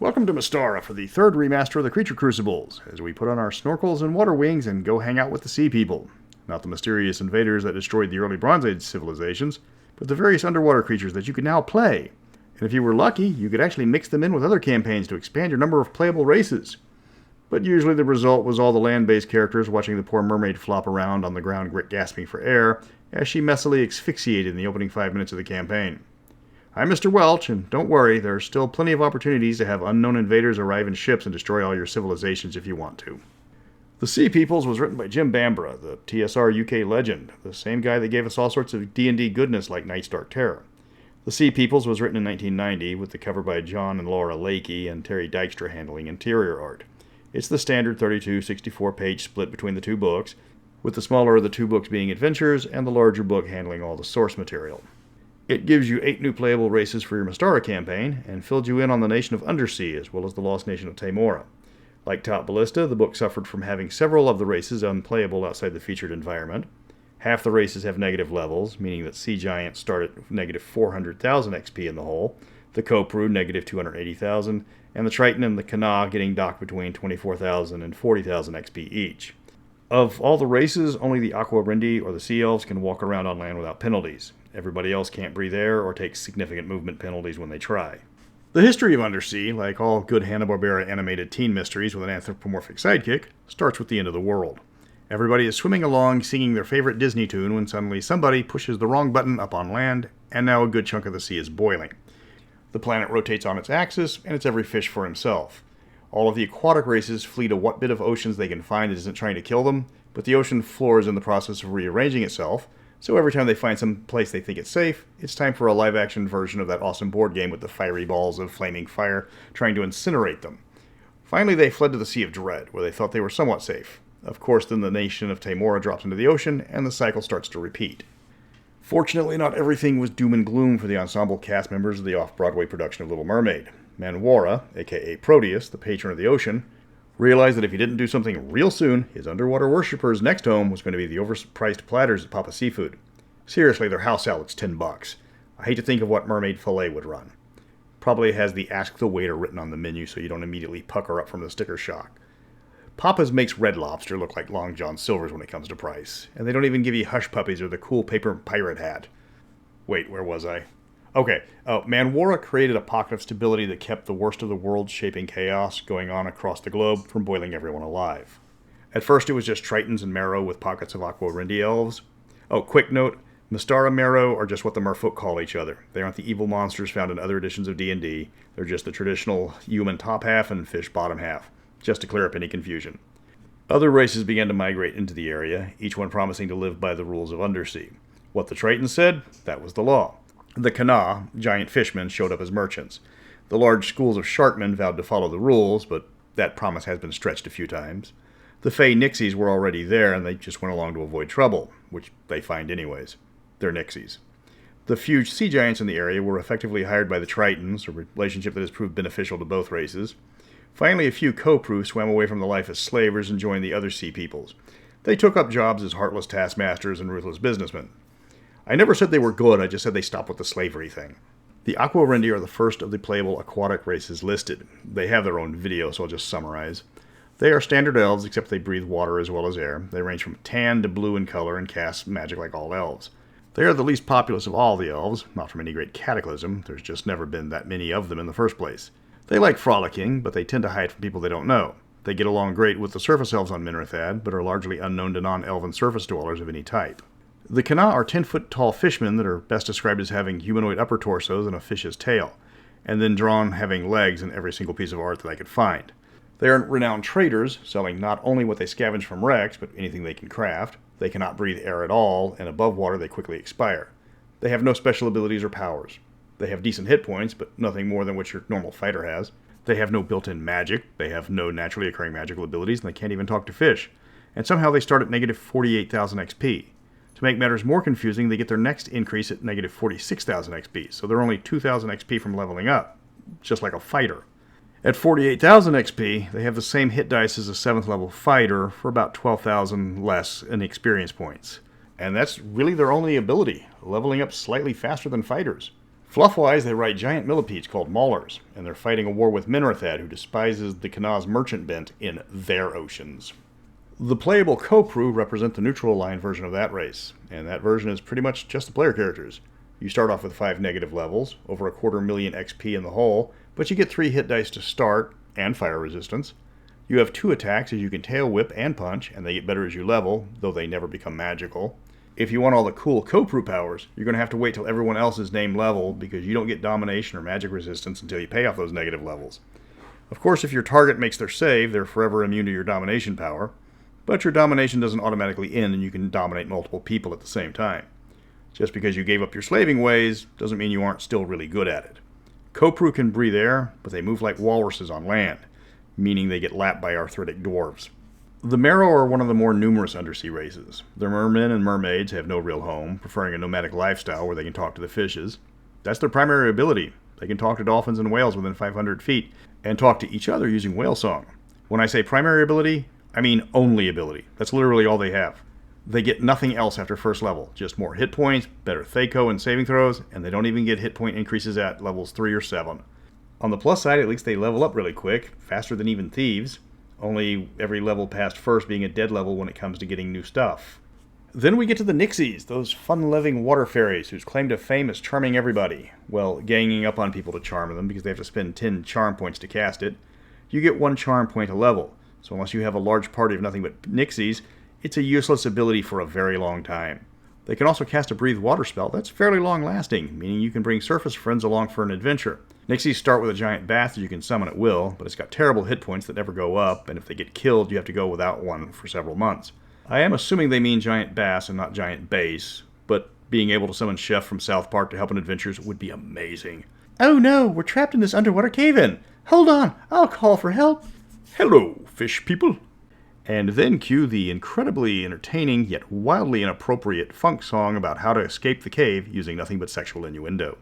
Welcome to Mystara for the third remaster of the Creature Crucibles, as we put on our snorkels and water wings and go hang out with the sea people. Not the mysterious invaders that destroyed the early Bronze Age civilizations, but the various underwater creatures that you can now play. And if you were lucky, you could actually mix them in with other campaigns to expand your number of playable races. But usually the result was all the land-based characters watching the poor mermaid flop around on the ground gasping for air, as she messily asphyxiated in the opening 5 minutes of the campaign. I'm Mr. Welch, and don't worry, there are still plenty of opportunities to have unknown invaders arrive in ships and destroy all your civilizations if you want to. The Sea Peoples was written by Jim Bambra, the TSR UK legend, the same guy that gave us all sorts of D&D goodness like Night's Dark Terror. The Sea Peoples was written in 1990, with the cover by John and Laura Lakey and Terry Dykstra handling interior art. It's the standard 32-64-page split between the two books, with the smaller of the two books being adventures and the larger book handling all the source material. It gives you 8 new playable races for your Mystara campaign, and filled you in on the nation of Undersea, as well as the lost nation of Tamora. Like Top Ballista, the book suffered from having several of the races unplayable outside the featured environment. Half the races have negative levels, meaning that Sea Giants start at negative 400,000 XP in the hole, the Kopru negative 280,000, and the Triton and the Kanawa getting docked between 24,000 and 40,000 XP each. Of all the races, only the Aqua Rendi or the Sea Elves can walk around on land without penalties. Everybody else can't breathe air or take significant movement penalties when they try. The history of Undersea, like all good Hanna-Barbera animated teen mysteries with an anthropomorphic sidekick, starts with the end of the world. Everybody is swimming along singing their favorite Disney tune when suddenly somebody pushes the wrong button up on land, and now a good chunk of the sea is boiling. The planet rotates on its axis, and it's every fish for himself. All of the aquatic races flee to what bit of oceans they can find that isn't trying to kill them, but the ocean floor is in the process of rearranging itself, so every time they find some place they think it's safe, it's time for a live-action version of that awesome board game with the fiery balls of flaming fire trying to incinerate them. Finally, they fled to the Sea of Dread, where they thought they were somewhat safe. Of course, then the nation of Tamora drops into the ocean, and the cycle starts to repeat. Fortunately, not everything was doom and gloom for the ensemble cast members of the off-Broadway production of Little Mermaid. Manwara, aka Proteus, the patron of the ocean, realized that if he didn't do something real soon, his underwater worshippers' next home was going to be the overpriced platters at Papa Seafood. Seriously, their house salad's $10. I hate to think of what mermaid fillet would run. Probably has the Ask the Waiter written on the menu so you don't immediately pucker up from the sticker shock. Papa's makes Red Lobster look like Long John Silver's when it comes to price, and they don't even give you Hush Puppies or the cool paper pirate hat. Wait, where was I? Okay, Manwara created a pocket of stability that kept the worst of the world-shaping chaos going on across the globe from boiling everyone alive. At first it was just Tritons and Marrow with pockets of Aqua Rendi elves. Oh, quick note, Mystara and Marrow are just what the merfolk call each other. They aren't the evil monsters found in other editions of D&D. They're just the traditional human top half and fish bottom half, just to clear up any confusion. Other races began to migrate into the area, each one promising to live by the rules of Undersea. What the Tritons said, that was the law. The Kanawa, giant fishmen, showed up as merchants. The large schools of sharkmen vowed to follow the rules, but that promise has been stretched a few times. The Fey Nixies were already there, and they just went along to avoid trouble, which they find anyways. They're Nixies. The few sea giants in the area were effectively hired by the Tritons, a relationship that has proved beneficial to both races. Finally, a few Kopru swam away from the life as slavers and joined the other sea peoples. They took up jobs as heartless taskmasters and ruthless businessmen. I never said they were good, I just said they stopped with the slavery thing. The Aqua Rendi are the first of the playable aquatic races listed. They have their own video, so I'll just summarize. They are standard elves, except they breathe water as well as air. They range from tan to blue in color and cast magic like all elves. They are the least populous of all the elves, not from any great cataclysm. There's just never been that many of them in the first place. They like frolicking, but they tend to hide from people they don't know. They get along great with the surface elves on Minrathad, but are largely unknown to non-elven surface dwellers of any type. The Kanawa are 10-foot-tall fishmen that are best described as having humanoid upper torsos and a fish's tail, and then drawn having legs in every single piece of art that I could find. They are renowned traders, selling not only what they scavenge from wrecks, but anything they can craft. They cannot breathe air at all, and above water they quickly expire. They have no special abilities or powers. They have decent hit points, but nothing more than what your normal fighter has. They have no built-in magic, they have no naturally occurring magical abilities, and they can't even talk to fish. And somehow they start at negative 48,000 XP. To make matters more confusing, they get their next increase at negative 46,000 XP, so they're only 2,000 XP from leveling up, just like a fighter. At 48,000 XP, they have the same hit dice as a 7th level fighter for about 12,000 less in experience points. And that's really their only ability, leveling up slightly faster than fighters. Fluff-wise, they ride giant millipedes called maulers, and they're fighting a war with Minrathad, who despises the Kana's merchant bent in their oceans. The playable Kopru represent the neutral aligned version of that race, and that version is pretty much just the player characters. You start off with 5 negative levels, over 250,000 XP in the hole, but you get 3 hit dice to start, and fire resistance. You have 2 attacks as you can tail whip and punch, and they get better as you level, though they never become magical. If you want all the cool Kopru powers, you're going to have to wait till everyone else is named level, because you don't get domination or magic resistance until you pay off those negative levels. Of course, if your target makes their save, they're forever immune to your domination power, but your domination doesn't automatically end and you can dominate multiple people at the same time. Just because you gave up your slaving ways doesn't mean you aren't still really good at it. Kopru can breathe air, but they move like walruses on land, meaning they get lapped by arthritic dwarves. The Marrow are one of the more numerous undersea races. Their mermen and mermaids have no real home, preferring a nomadic lifestyle where they can talk to the fishes. That's their primary ability. They can talk to dolphins and whales within 500 feet, and talk to each other using whale song. When I say primary ability, I mean only ability. That's literally all they have. They get nothing else after first level, just more hit points, better Thaco and saving throws, and they don't even get hit point increases at levels 3 or 7. On the plus side, at least they level up really quick, faster than even thieves, only every level past first being a dead level when it comes to getting new stuff. Then we get to the Nixies, those fun-loving water fairies whose claim to fame is charming everybody. Well, ganging up on people to charm them because they have to spend 10 charm points to cast it. You get 1 charm point a level, so unless you have a large party of nothing but Nixies, it's a useless ability for a very long time. They can also cast a breathe water spell that's fairly long lasting, meaning you can bring surface friends along for an adventure. Nixies start with a giant bath that you can summon at will, but it's got terrible hit points that never go up, and if they get killed you have to go without one for several months. I am assuming they mean giant bass and not giant bass, but being able to summon Chef from South Park to help in adventures would be amazing. Oh no, we're trapped in this underwater cave-in. Hold on, I'll call for help. Hello, fish people. And then cue the incredibly entertaining yet wildly inappropriate funk song about how to escape the cave using nothing but sexual innuendo.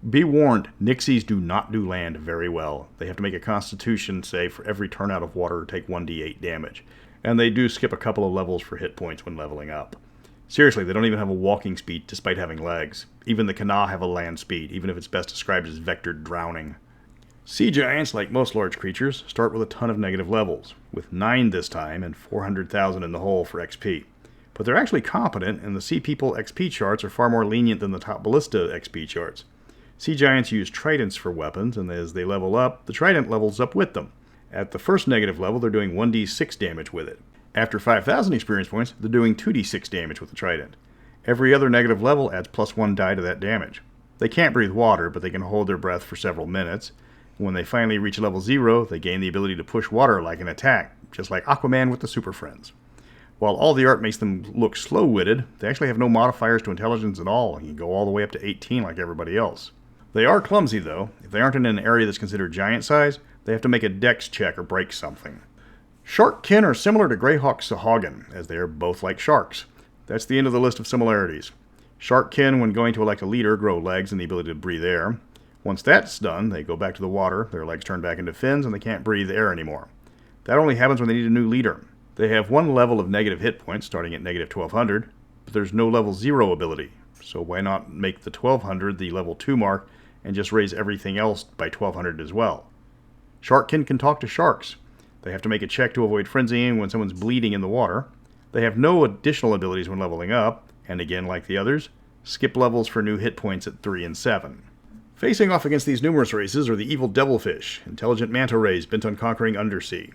Be warned, Nixies do not do land very well. They have to make a constitution save for every turn out of water or take 1d8 damage. And they do skip a couple of levels for hit points when leveling up. Seriously, they don't even have a walking speed despite having legs. Even the Kana have a land speed, even if it's best described as vectored drowning. Sea giants, like most large creatures, start with a ton of negative levels, with 9 this time and 400,000 in the hole for XP. But they're actually competent, and the Sea People XP charts are far more lenient than the top Ballista XP charts. Sea giants use tridents for weapons, and as they level up, the trident levels up with them. At the first negative level, they're doing 1d6 damage with it. After 5,000 experience points, they're doing 2d6 damage with the trident. Every other negative level adds +1 die to that damage. They can't breathe water, but they can hold their breath for several minutes. When they finally reach level 0, they gain the ability to push water like an attack, just like Aquaman with the Super Friends. While all the art makes them look slow-witted, they actually have no modifiers to intelligence at all, and can go all the way up to 18 like everybody else. They are clumsy, though. If they aren't in an area that's considered giant size, they have to make a dex check or break something. Sharkkin are similar to Greyhawk Sahagin, as they are both like sharks. That's the end of the list of similarities. Sharkkin, when going to elect a leader, grow legs and the ability to breathe air. Once that's done, they go back to the water, their legs turn back into fins, and they can't breathe air anymore. That only happens when they need a new leader. They have 1 level of negative hit points, starting at negative 1200, but there's no level 0 ability, so why not make the 1200 the level 2 mark, and just raise everything else by 1200 as well. Sharkkin can talk to sharks. They have to make a check to avoid frenzying when someone's bleeding in the water. They have no additional abilities when leveling up, and again, like the others, skip levels for new hit points at 3 and 7. Facing off against these numerous races are the evil devilfish, intelligent manta rays bent on conquering Undersea.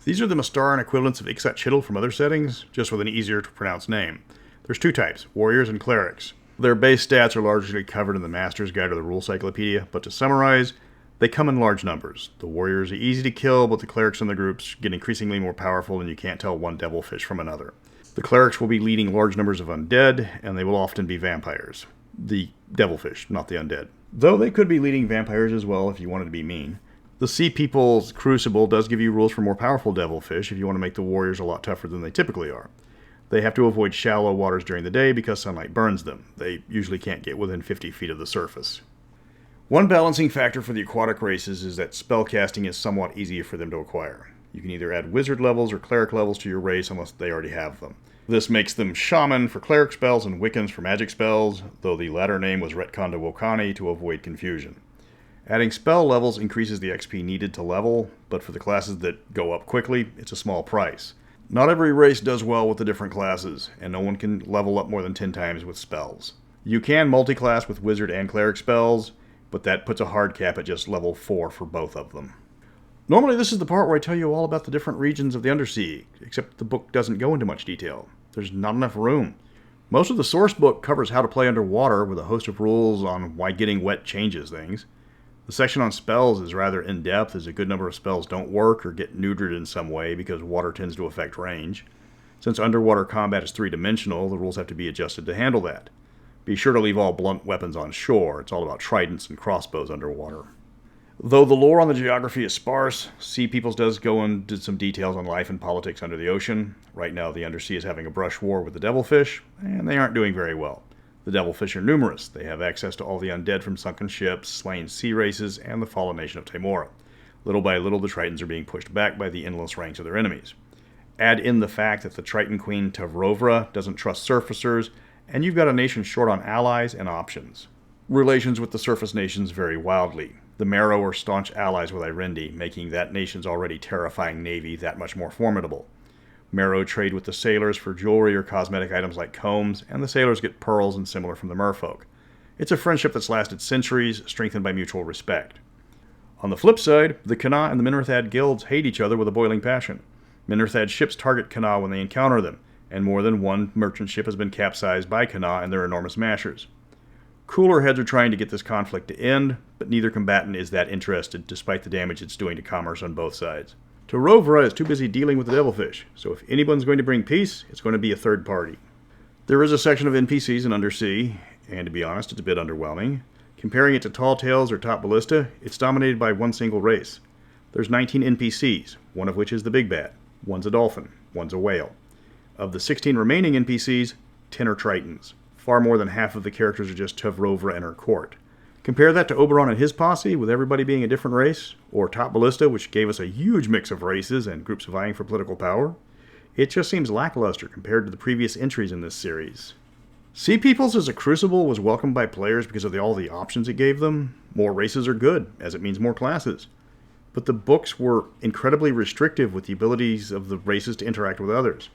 These are the Mystaran equivalents of Ixatchitl from other settings, just with an easier to pronounce name. There's 2 types, warriors and clerics. Their base stats are largely covered in the Master's Guide or the Rule Cyclopedia, but to summarize, they come in large numbers. The warriors are easy to kill, but the clerics in the groups get increasingly more powerful and you can't tell one devilfish from another. The clerics will be leading large numbers of undead, and they will often be vampires. The devilfish, not the undead. Though they could be leading vampires as well if you wanted to be mean. The Sea People's Crucible does give you rules for more powerful devilfish if you want to make the warriors a lot tougher than they typically are. They have to avoid shallow waters during the day because sunlight burns them. They usually can't get within 50 feet of the surface. One balancing factor for the aquatic races is that spellcasting is somewhat easier for them to acquire. You can either add wizard levels or cleric levels to your race unless they already have them. This makes them Shaman for cleric spells and Wiccans for magic spells, though the latter name was retconned to Wokani to avoid confusion. Adding spell levels increases the XP needed to level, but for the classes that go up quickly, it's a small price. Not every race does well with the different classes, and no one can level up more than 10 times with spells. You can multi-class with wizard and cleric spells, but that puts a hard cap at just level 4 for both of them. Normally this is the part where I tell you all about the different regions of the Undersea, except the book doesn't go into much detail. There's not enough room. Most of the source book covers how to play underwater with a host of rules on why getting wet changes things. The section on spells is rather in-depth, as a good number of spells don't work or get neutered in some way because water tends to affect range. Since underwater combat is three-dimensional, the rules have to be adjusted to handle that. Be sure to leave all blunt weapons on shore. It's all about tridents and crossbows underwater. Though the lore on the geography is sparse, Sea Peoples does go into some details on life and politics under the ocean. Right now the Undersea is having a brush war with the devilfish, and they aren't doing very well. The devilfish are numerous. They have access to all the undead from sunken ships, slain sea races, and the fallen nation of Timora. Little by little, the Tritons are being pushed back by the endless ranks of their enemies. Add in the fact that the Triton Queen Tavrovra doesn't trust surfacers, and you've got a nation short on allies and options. Relations with the surface nations vary wildly. The Marrow are staunch allies with Rendi, making that nation's already terrifying navy that much more formidable. Marrow trade with the sailors for jewelry or cosmetic items like combs, and the sailors get pearls and similar from the merfolk. It's a friendship that's lasted centuries, strengthened by mutual respect. On the flip side, the Kanawa and the Minrithad guilds hate each other with a boiling passion. Minrithad ships target Kanawa when they encounter them, and more than one merchant ship has been capsized by Kanawa and their enormous mashers. Cooler heads are trying to get this conflict to end, but neither combatant is that interested, despite the damage it's doing to commerce on both sides. Tavrovra is too busy dealing with the devilfish, so if anyone's going to bring peace, it's going to be a third party. There is a section of NPCs in Undersea, and to be honest, it's a bit underwhelming. Comparing it to Tall Tales or Top Ballista, it's dominated by one single race. There's 19 NPCs, one of which is the Big Bad. One's a dolphin, one's a whale. Of the 16 remaining NPCs, 10 are Tritons. Far more than half of the characters are just Tavrovra and her court. Compare that to Oberon and his posse, with everybody being a different race, or Top Ballista, which gave us a huge mix of races and groups vying for political power. It just seems lackluster compared to the previous entries in this series. Sea Peoples as a crucible was welcomed by players because of all the options it gave them. More races are good, as it means more classes. But the books were incredibly restrictive with the abilities of the races to interact with others.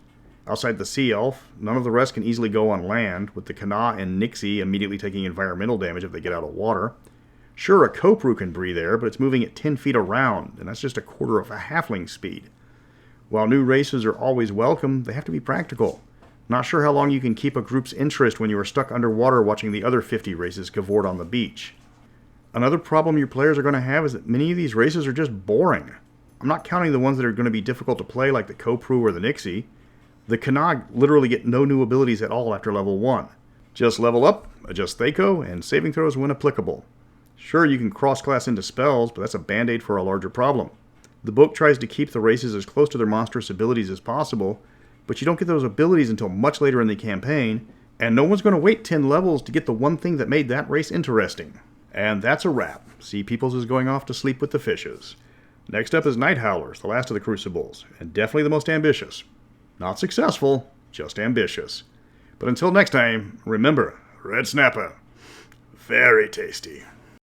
Outside the Sea Elf, none of the rest can easily go on land, with the Kanawa and Nixie immediately taking environmental damage if they get out of water. Sure, a Kopru can breathe air, but it's moving at 10 feet around, and that's just a quarter of a halfling speed. While new races are always welcome, they have to be practical. Not sure how long you can keep a group's interest when you are stuck underwater watching the other 50 races cavort on the beach. Another problem your players are going to have is that many of these races are just boring. I'm not counting the ones that are going to be difficult to play like the Kopru or the Nixie. The Kanawa literally get no new abilities at all after level 1. Just level up, adjust Thaco, and saving throws when applicable. Sure, you can cross-class into spells, but that's a band-aid for a larger problem. The book tries to keep the races as close to their monstrous abilities as possible, but you don't get those abilities until much later in the campaign, and no one's going to wait 10 levels to get the one thing that made that race interesting. And that's a wrap. Sea Peoples is going off to sleep with the fishes. Next up is Night Howlers, the last of the Crucibles, and definitely the most ambitious. Not successful, just ambitious. But until next time, remember, Red Snapper, very tasty.